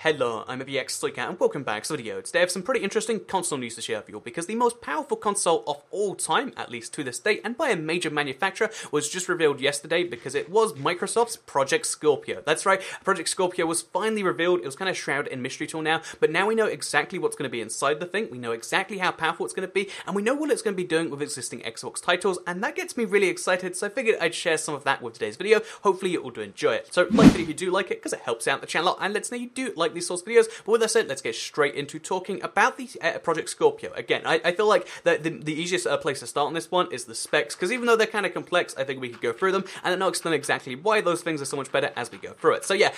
Hello, I'm VX3Cat and welcome back to the video. Today I have some pretty interesting console news to share with you because the most powerful console of all time, at least to this date, and by a major manufacturer, was just revealed yesterday because it was Microsoft's Project Scorpio. That's right, Project Scorpio was finally revealed. It was kind of shrouded in mystery till now, but now we know exactly what's going to be inside the thing, we know exactly how powerful it's going to be, and we know what it's going to be doing with existing Xbox titles, and that gets me really excited, so I figured I'd share some of that with today's video. Hopefully you all do enjoy it. So like it if you do like it, because it helps out the channel, and let's know you do like these sorts of videos. But with that said, let's get straight into talking about the Project Scorpio. Again, I feel like the easiest place to start on this one is the specs, because even though they're kind of complex, I think we could go through them, and then I'll explain exactly why those things are so much better as we go through it. So yeah,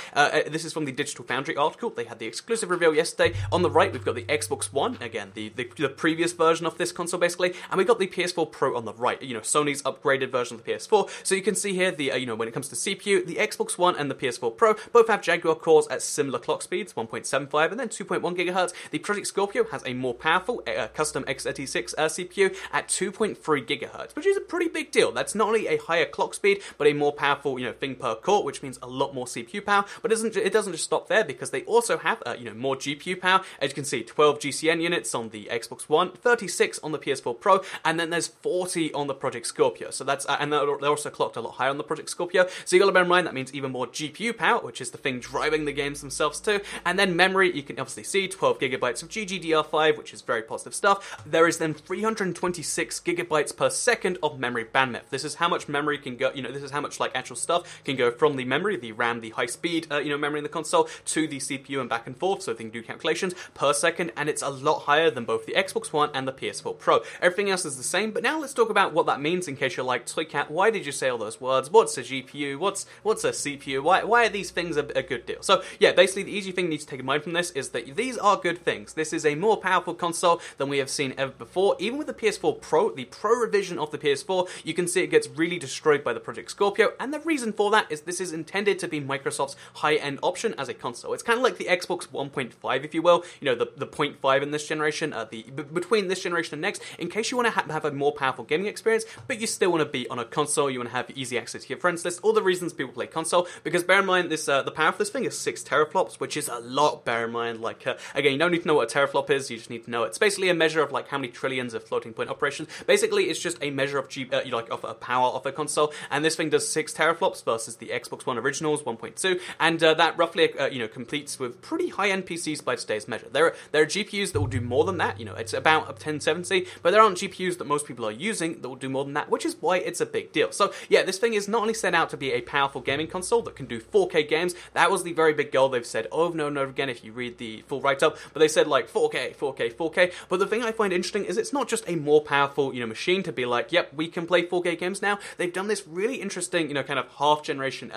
this is from the Digital Foundry article. They had the exclusive reveal yesterday. On the right, we've got the Xbox One, again, the previous version of this console basically, and we got the PS4 Pro on the right, you know, Sony's upgraded version of the PS4. So you can see here, you know, when it comes to CPU, the Xbox One and the PS4 Pro both have Jaguar cores at similar clock speeds, 1.75 and then 2.1 GHz. The Project Scorpio has a more powerful custom x86 CPU at 2.3 GHz, which is a pretty big deal. That's not only a higher clock speed, but a more powerful, you know, thing per core, which means a lot more CPU power. But it doesn't just stop there, because they also have, you know, more GPU power. As you can see, 12 GCN units on the Xbox One, 36 on the PS4 Pro, and then there's 40 on the Project Scorpio. So that's and they're also clocked a lot higher on the Project Scorpio. So you got to bear in mind that means even more GPU power, which is the thing driving the games themselves too. And then memory, you can obviously see 12 gigabytes of GDDR5, which is very positive stuff. There is then 326 gigabytes per second of memory bandwidth. This is how much memory can go, you know, this is how much like actual stuff can go from the memory, the RAM, the high speed, you know, memory in the console to the CPU and back and forth, so they can do calculations per second, and it's a lot higher than both the Xbox One and the PS4 Pro. Everything else is the same, but now let's talk about what that means in case you're like, Toycat, why did you say all those words? What's a GPU? What's a CPU? Why are these things a good deal? So yeah, basically the easy thing you need to take in mind from this is that these are good things. This is a more powerful console than we have seen ever before. Even with the PS4 Pro, the Pro revision of the PS4, you can see it gets really destroyed by the Project Scorpio, and the reason for that is this is intended to be Microsoft's high-end option as a console. It's kind of like the Xbox 1.5, if you will, you know, the 0.5 in this generation, between this generation and next, in case you want to have a more powerful gaming experience, but you still want to be on a console, you want to have easy access to your friends list, all the reasons people play console, because bear in mind, this the power of this thing is 6 teraflops, which is a lot, bear in mind. Like, again, you don't need to know what a teraflop is, you just need to know it's basically a measure of like how many trillions of floating point operations. Basically, it's just a measure of of a power of a console, and this thing does 6 teraflops versus the Xbox One originals 1.2, and that roughly completes with pretty high-end PCs by today's measure. There are GPUs that will do more than that, you know, it's about 1070, but there aren't GPUs that most people are using that will do more than that, which is why it's a big deal. So yeah, this thing is not only set out to be a powerful gaming console that can do 4K games. That was the very big goal. They've said over and over again if you read the full write-up, but they said like 4K, 4K, 4K. But the thing I find interesting is it's not just a more powerful, you know, machine to be like, yep, we can play 4K games now. They've done this really interesting, you know, kind of half-generation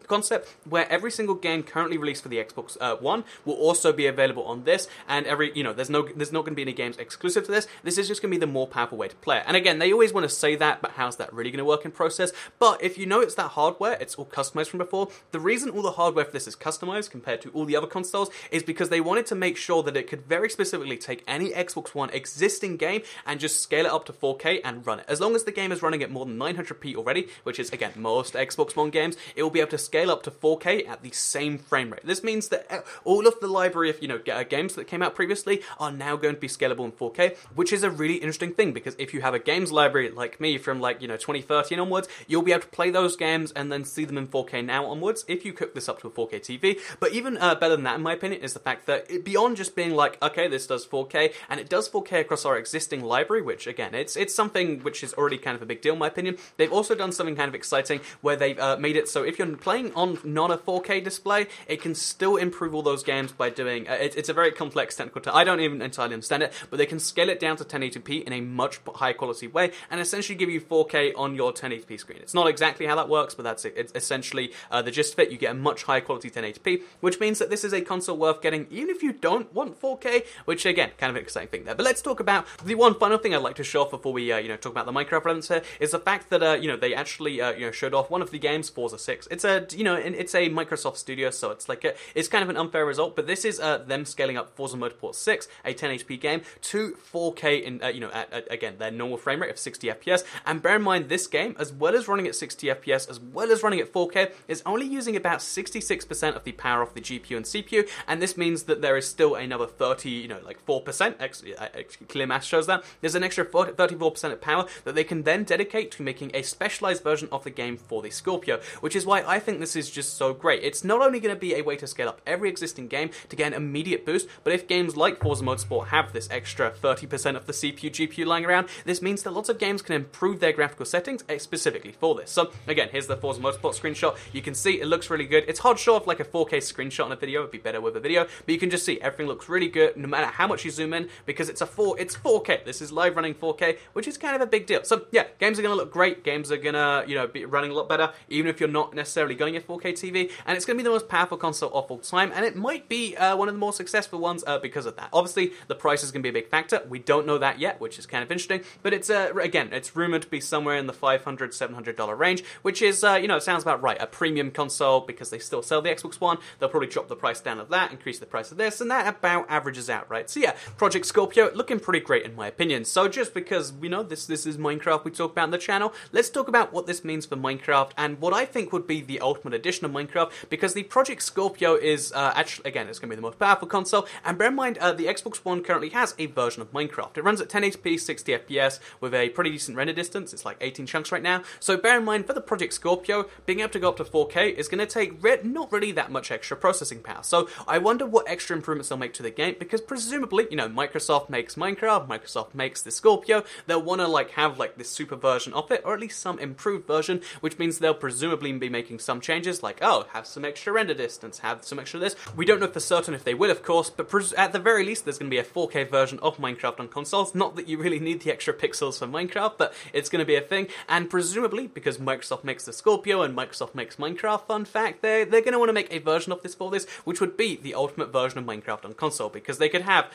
concept where every single game currently released for the Xbox One will also be available on this, and there's not going to be any games exclusive to this. This is just going to be the more powerful way to play it. And again, they always want to say that, but how's that really going to work in process? But if you know it's that hardware, it's all customized from before. The reason all the hardware for this is customized compared to all the other consoles is because they wanted to make sure that it could very specifically take any Xbox One existing game and just scale it up to 4K and run it. As long as the game is running at more than 900p already, which is, again, most Xbox One games, it will be able to scale up to 4K at the same frame rate. This means that all of the library of, you know, games that came out previously are now going to be scalable in 4K, which is a really interesting thing, because if you have a games library like me from like, you know, 2013 onwards, you'll be able to play those games and then see them in 4K now onwards if you cook this up to a 4K TV. But even better than that, in my opinion, is the fact that beyond just being like, okay, this does 4K, and it does 4K across our existing library, which again, it's something which is already kind of a big deal in my opinion. They've also done something kind of exciting where they've made it so if you're playing on not a 4K display, it can still improve all those games by doing, it's a very complex technical term, I don't even entirely understand it, but they can scale it down to 1080p in a much higher quality way, and essentially give you 4K on your 1080p screen. It's not exactly how that works, but that's it. It's essentially the gist of it. You get a much higher quality 1080p, which means that this is a console worth getting even if you don't want 4K, which again, kind of an exciting thing there. But let's talk about the one final thing I'd like to show off before we talk about the Minecraft elements here, is the fact that they actually showed off one of the games, Forza 6. It's a it's a Microsoft studio, so it's like it's kind of an unfair result, but this is them scaling up Forza Motorsport 6, a 1080p game, to 4K in at again their normal frame rate of 60 FPS. And bear in mind, this game, as well as running at 60 FPS, as well as running at 4K, is only using about 66% of the power of the GPU and CPU CPU, and this means that there is still another 4%, clear math shows that, there's an extra 34% of power that they can then dedicate to making a specialized version of the game for the Scorpio, which is why I think this is just so great. It's not only going to be a way to scale up every existing game to get an immediate boost, but if games like Forza Motorsport have this extra 30% of the CPU, GPU lying around, this means that lots of games can improve their graphical settings specifically for this. So again, here's the Forza Motorsport screenshot. You can see it looks really good. It's hard to show off like a 4K screenshot on a video. It'd be better with a video, but you can just see everything looks really good no matter how much you zoom in, because it's 4K. This is live running 4K, which is kind of a big deal. So yeah, games are going to look great. Games are going to, be running a lot better, even if you're not necessarily going a 4K TV, and it's going to be the most powerful console of all time, and it might be one of the more successful ones because of that. Obviously, the price is going to be a big factor. We don't know that yet, which is kind of interesting, but it's, again, it's rumored to be somewhere in the $500, $700 range, which is, it sounds about right. A premium console, because they still sell the Xbox One, they'll probably drop the price down of that, increase the price of this, and that about averages out, right? So yeah, Project Scorpio, looking pretty great in my opinion. So just because, this is Minecraft we talk about on the channel, let's talk about what this means for Minecraft, and what I think would be the ultimate edition of Minecraft, because the Project Scorpio is, actually, again, it's going to be the most powerful console, and bear in mind, the Xbox One currently has a version of Minecraft. It runs at 1080p, 60 FPS, with a pretty decent render distance. It's like 18 chunks right now, so bear in mind, for the Project Scorpio, being able to go up to 4K is going to take not really that much extra processing power. So I wonder what extra improvements they'll make to the game, because presumably, Microsoft makes Minecraft, Microsoft makes the Scorpio, they'll want to have this super version of it, or at least some improved version, which means they'll presumably be making some changes, like, have some extra render distance, have some extra this. We don't know for certain if they will, of course, but at the very least, there's going to be a 4K version of Minecraft on consoles. Not that you really need the extra pixels for Minecraft, but it's going to be a thing, and presumably, because Microsoft makes the Scorpio and Microsoft makes Minecraft, fun fact, they're going to want to make a version of this for this, which would be the ultimate version of Minecraft on console, because they could have,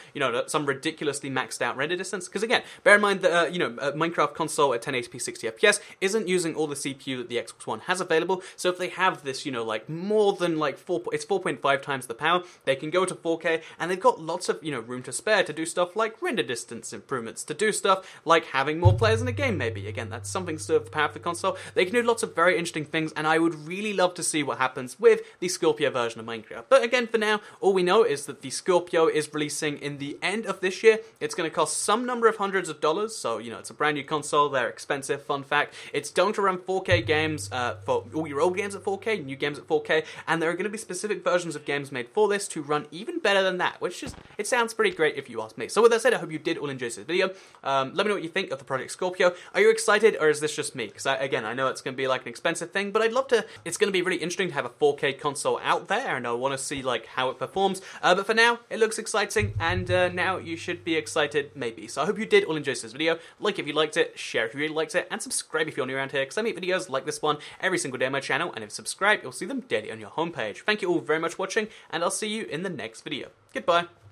some ridiculously maxed out render distance, because again, bear in mind that, Minecraft console at 1080p 60 FPS isn't using all the CPU that the Xbox One has available, so if they have this, more than it's 4.5 times the power, they can go to 4K, and they've got lots of, room to spare to do stuff like render distance improvements, to do stuff like having more players in a game maybe. Again, that's something to the power of the console. They can do lots of very interesting things, and I would really love to see what happens with the Scorpio version of Minecraft. But again, for now, all we know is that the Scorpio is releasing in the end of this year. It's going to cost some number of hundreds of dollars, so, it's a brand new console, they're expensive, fun fact. It's going to run 4K games, for all your old games at 4K, new games at 4K, and there are going to be specific versions of games made for this to run even better than that, which is, it sounds pretty great if you ask me. So with that said, I hope you did all enjoy this video. Let me know what you think of the Project Scorpio. Are you excited, or is this just me? Because again, I know it's going to be like an expensive thing, but I'd love to, it's going to be really interesting to have a 4K console out there, and I want to see how it performs. But for now, it looks exciting, and now you should be excited, maybe. So I hope you did all enjoy this video. Like if you liked it, share if you really liked it, and subscribe if you're new around here, because I make videos like this one every single day on my channel, and if you subscribe, you'll see them daily on your homepage. Thank you all very much for watching, and I'll see you in the next video. Goodbye.